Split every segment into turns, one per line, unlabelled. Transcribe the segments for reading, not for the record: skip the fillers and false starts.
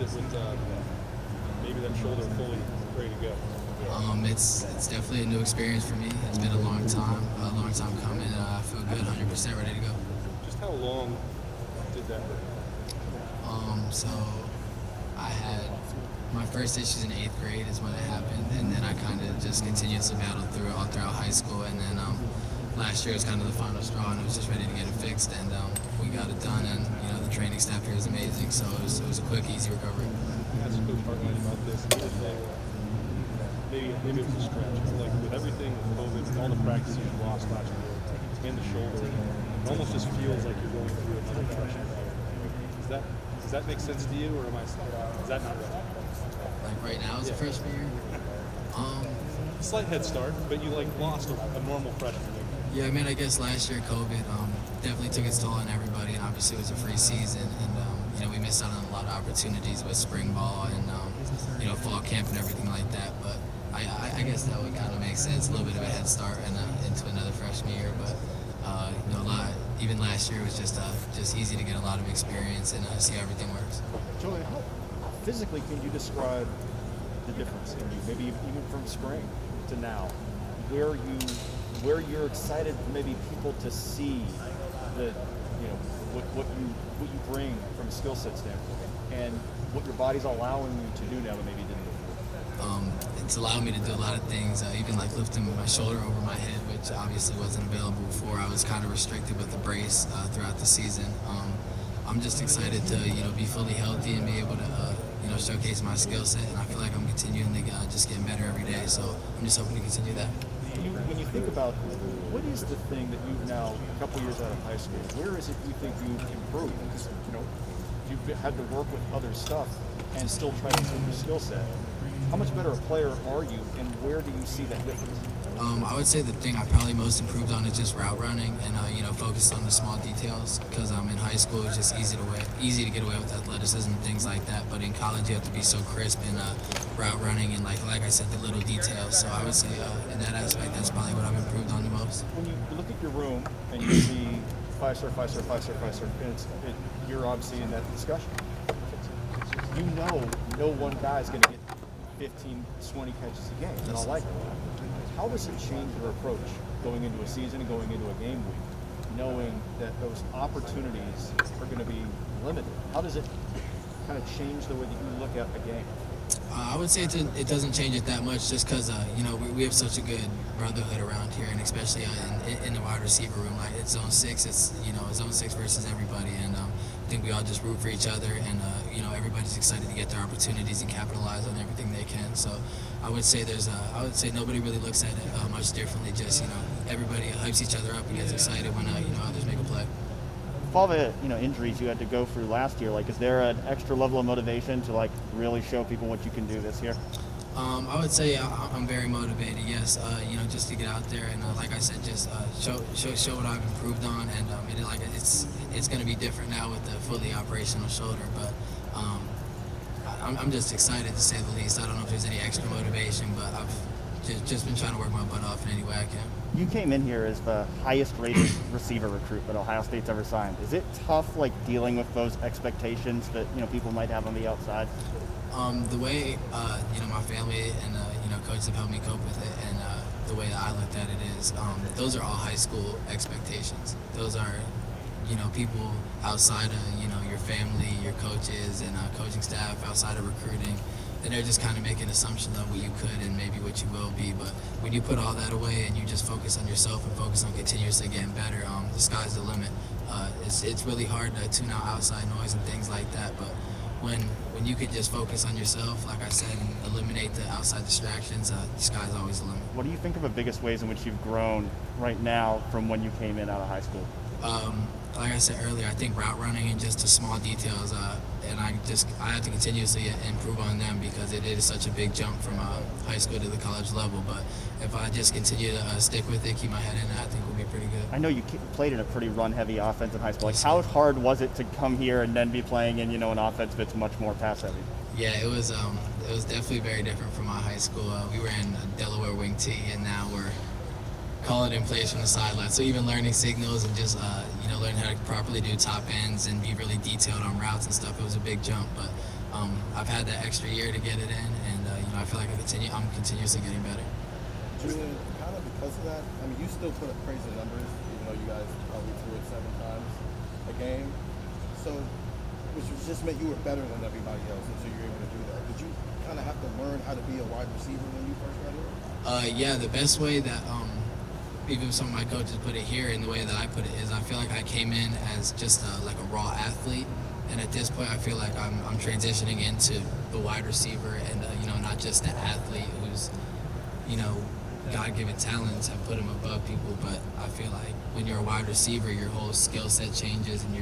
it with maybe that shoulder fully ready to go?
It's definitely a new experience for me. It's been a long time coming. I feel good, 100% ready to go.
Just how long did that hurt?
So I had my first issues in 8th grade is when it happened, and then I kind of just continuously battled through it all throughout high school, and then last year was kind of the final straw, and I was just ready to get it fixed, and we got it done, and the training staff here is amazing, so it was a quick, easy recovery.
Asked Coach Hartline about this. He was saying maybe it was a stretch. It's like with everything with COVID, and all the practices you lost last year, and the shoulder, it almost just feels like you're going through another freshman year. Does that make sense to you, or is that not right?
Like right now as a freshman year?
Slight head start, but you lost a normal freshman year.
Yeah, I mean, I guess last year COVID definitely took its toll on everybody, and obviously it was a free season, and we missed out on a lot of opportunities with spring ball and fall camp and everything like that. But I guess that would kind of make sense, a little bit of a head start and into another freshman year. But even last year was just easy to get a lot of experience and see how everything works.
Julian, how physically can you describe the difference in you? Maybe even from spring to now, where you're excited for maybe people to see what you bring from a skill set standpoint, and what your body's allowing you to do now that maybe you didn't before.
It's allowed me to do a lot of things, even like lifting my shoulder over my head, which obviously wasn't available before. I was kind of restricted with the brace throughout the season. I'm just excited to be fully healthy and be able to showcase my skill set, and I feel like I'm continually just getting better every day. So I'm just hoping to continue that.
When you think about what is the thing that you've now a couple years out of high school, where is it you think you've improved? Because you've had to work with other stuff and still try to improve your skill set. How much better a player are you, and where do you see that difference?
I would say the thing I probably most improved on is just route running and focus on the small details, because in high school it's just easy to get away with athleticism and things like that, but in college you have to be so crisp in route running and like I said, the little details. So I would say in that aspect that's probably what I've improved on the most.
When you look at your room and you see 5-star, 5-star, 5-star, 5-star, and you're obviously in that discussion. No one guy's going to get 15, 20 catches a game, and I like it. How does it change your approach going into a season and going into a game week, knowing that those opportunities are going to be limited? How does it kind of change the way that you look at a game?
I would say it doesn't change it that much, just because we have such a good brotherhood around here, and especially in the wide receiver room. Like it's zone 6, it's zone 6 versus everybody, and I think we all just root for each other, and everybody's excited to get their opportunities and capitalize on everything they can. So I would say nobody really looks at it much differently. Just everybody hypes each other up and gets excited when others make a play.
With all the injuries you had to go through last year, is there an extra level of motivation to really show people what you can do this year?
I would say I'm very motivated. Yes, just to get out there and like I said, just show what I've improved on, and it's going to be different now with the fully operational shoulder. But I'm just excited to say the least. I don't know if there's any extra motivation, but I've just been trying to work my butt off in any way I can.
You came in here as the highest rated receiver recruit that Ohio State's ever signed. Is it tough dealing with those expectations that people might have on the outside?
The way my family and coaches have helped me cope with it, and the way that I looked at it is those are all high school expectations. Those are people outside of your family, your coaches, and coaching staff, outside of recruiting, and they're just kind of making assumptions of what you could and maybe what you will be. But when you put all that away and you just focus on yourself and focus on continuously getting better, the sky's the limit. It's really hard to tune out outside noise and things like that, but when you could just focus on yourself, like I said, and eliminate the outside distractions, the sky's always the limit.
What do you think are the biggest ways in which you've grown right now from when you came in out of high school?
Like I said earlier, I think route running and just the small details, and I have to continuously improve on them, because it is such a big jump from high school to the college level. But if I just continue to stick with it, keep my head in it, I think we'll be pretty good.
I know you played in a pretty run-heavy offense in high school. How hard was it to come here and then be playing in an offense that's much more pass-heavy?
Yeah, it was definitely very different from my high school. We were in Delaware Wing T, and now we're calling in plays from the sideline. So even learning signals and just learning how to properly do top ends and be really detailed on routes and stuff, it was a big jump. But I've had that extra year to get it in, and I feel like I'm continuously getting better.
Julian, kind of because of that, I mean, you still put up crazy numbers, even though you guys probably threw it 7 times a game. So, which just meant you were better than everybody else, and so you're able to do that. Did you kind of have to learn how to be a wide receiver when you first got here?
Yeah, the best way that even some of my coaches put it here, and the way that I put it is, I feel like I came in as just like a raw athlete, and at this point, I feel like I'm transitioning into the wide receiver, and not just the athlete who's God-given talents have put him above people, but I feel like when you're a wide receiver, your whole skill set changes, and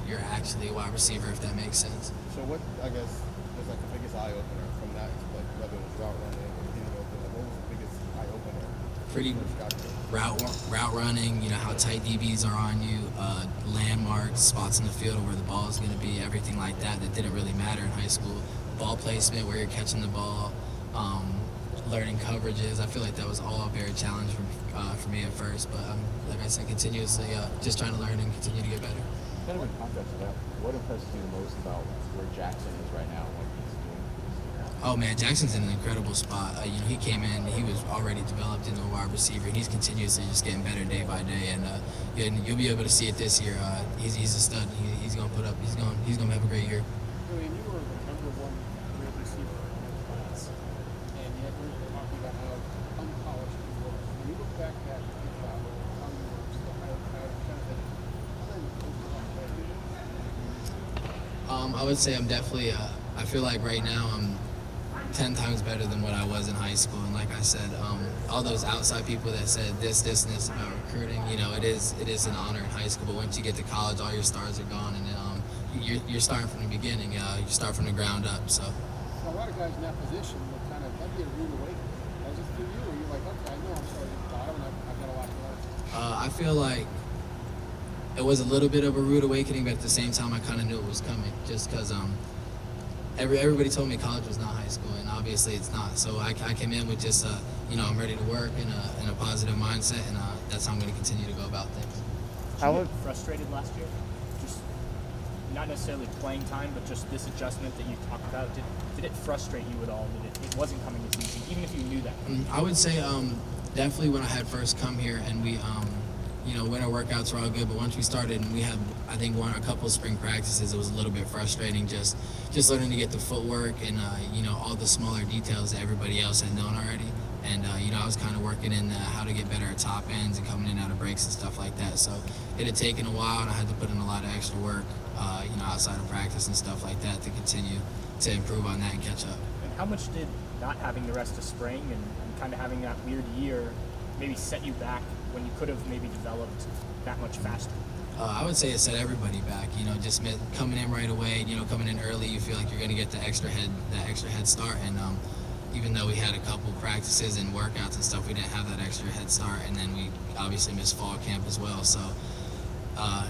you're actually a wide receiver, if that makes sense.
So what, I guess, was like the biggest eye-opener from that, like whether it was route running or getting open, like, what was the biggest eye-opener?
Pretty
when you first got here?
route running, how tight DBs are on you, landmarks, spots in the field where the ball is going to be, everything like that didn't really matter in high school. Ball placement, where you're catching the ball, learning coverages. I feel like that was all very challenging for me at first, but like I said, continuously just trying to learn and continue to get better.
Kind of in context of that, what impresses you the most about where Jackson is right now, what he's doing?
Oh man, Jackson's in an incredible spot. He came in, he was already developed into a wide receiver, and he's continuously just getting better day by day. And you'll be able to see it this year. He's a stud. He's going to put up. He's going to have a great year.
Julian, you were the number 1 wide receiver in your class, and yet we're talking about how unpolished you were. When you look back at how you were still
I would say I'm definitely. I feel like right now I'm 10 times better than what I was in high school. And like I said, all those outside people that said this, and this about recruiting, it is an honor in high school. But once you get to college, all your stars are gone, and you're starting from the beginning. You start from the ground up. So.
A lot of guys in that position will kind of that'd be a rude awakening. As if for you, where you're like, okay, I know I'm starting at the bottom, and I've got a lot to learn.
I feel like it was a little bit of a rude awakening, but at the same time, I kind of knew it was coming, just because everybody told me college was not high school, and obviously it's not. So I came in with just I'm ready to work in a positive mindset, and that's how I'm going to continue to go about things.
Did you get frustrated last year? Just not necessarily playing time, but just this adjustment that you talked about. Did it frustrate you at all that it wasn't coming as easy, even if you knew that?
I would say definitely when I had first come here, and we winter workouts were all good, but once we started and we had, I think, a couple of spring practices, it was a little bit frustrating just learning to get the footwork and all the smaller details that everybody else had known already. And I was kind of working in how to get better at top ends and coming in and out of breaks and stuff like that. So it had taken a while, and I had to put in a lot of extra work, outside of practice and stuff like that to continue to improve on that and catch up.
And how much did not having the rest of spring and kind of having that weird year maybe set you back when you could have maybe developed that much faster?
I would say it set everybody back. Just coming in right away. Coming in early, you feel like you're going to get that extra head start. And even though we had a couple practices and workouts and stuff, we didn't have that extra head start. And then we obviously missed fall camp as well. So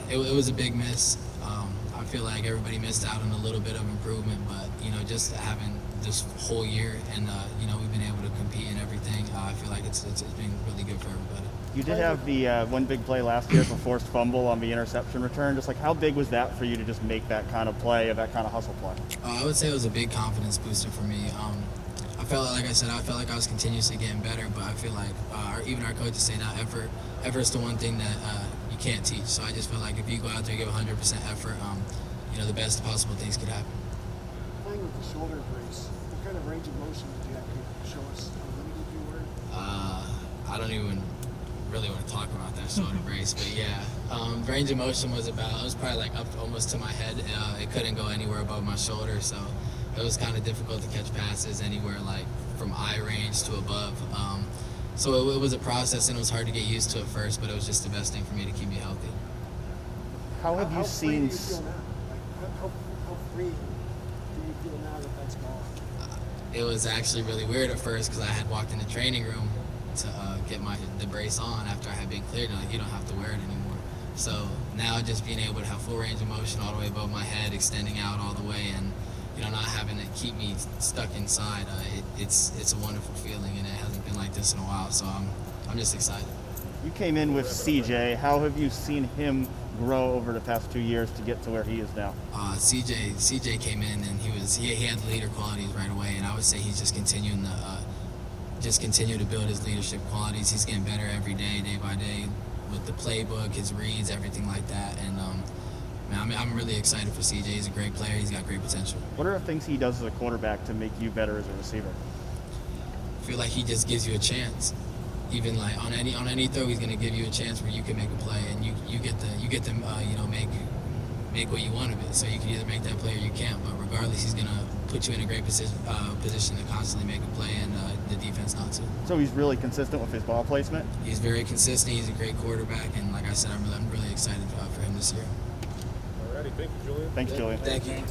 it was a big miss. I feel like everybody missed out on a little bit of improvement, but just having this whole year and we've been able to compete in everything. I feel like it's been really good for everybody.
You did have the one big play last year, the forced fumble on the interception return. Just like, how big was that for you to just make that kind of play, or that kind of hustle play?
I would say it was a big confidence booster for me. I felt like I was continuously getting better, but I feel like even our coaches say now effort's the one thing that you can't teach. So I just feel like if you go out there and give 100% effort, the best possible things could happen.
Playing with the shoulder brace, what kind of range of motion did you have to show us? How limited you were?
I don't even really want to talk about that shoulder brace, but yeah, range of motion was probably like up almost to my head. It couldn't go anywhere above my shoulder, so it was kind of difficult to catch passes anywhere like from eye range to above. So it was a process, and it was hard to get used to at first, but it was just the best thing for me to keep me healthy.
How have you
How free do
seen?
you feel now? Like, how free do you feel now that that's gone?
It was actually really weird at first because I had walked in the training room to get the brace on after I had been cleared, and you don't have to wear it anymore. So now just being able to have full range of motion all the way above my head, extending out all the way, and not having to keep me stuck inside, it's a wonderful feeling, and it hasn't been like this in a while. So I'm just excited.
You came in with CJ. How have you seen him grow over the past 2 years to get to where he is now?
CJ came in and he had the leader qualities right away, and I would say he's just continuing to build his leadership qualities. He's getting better every day, day by day, with the playbook, his reads, everything like that. And man, I'm really excited for CJ. He's a great player. He's got great potential.
What are the things he does as a quarterback to make you better as a receiver?
I feel like he just gives you a chance. Even like on any throw, he's gonna give you a chance where you can make a play, and you get to make what you want of it. So you can either make that play or you can't. But regardless, he's gonna put you in a great position to constantly make a play, and the defense not to.
So he's really consistent with his ball placement?
He's very consistent. He's a great quarterback, and like I said, I'm really excited for him this year.
Alrighty, thank you, Julian.
Thanks, Julian.
Thank you.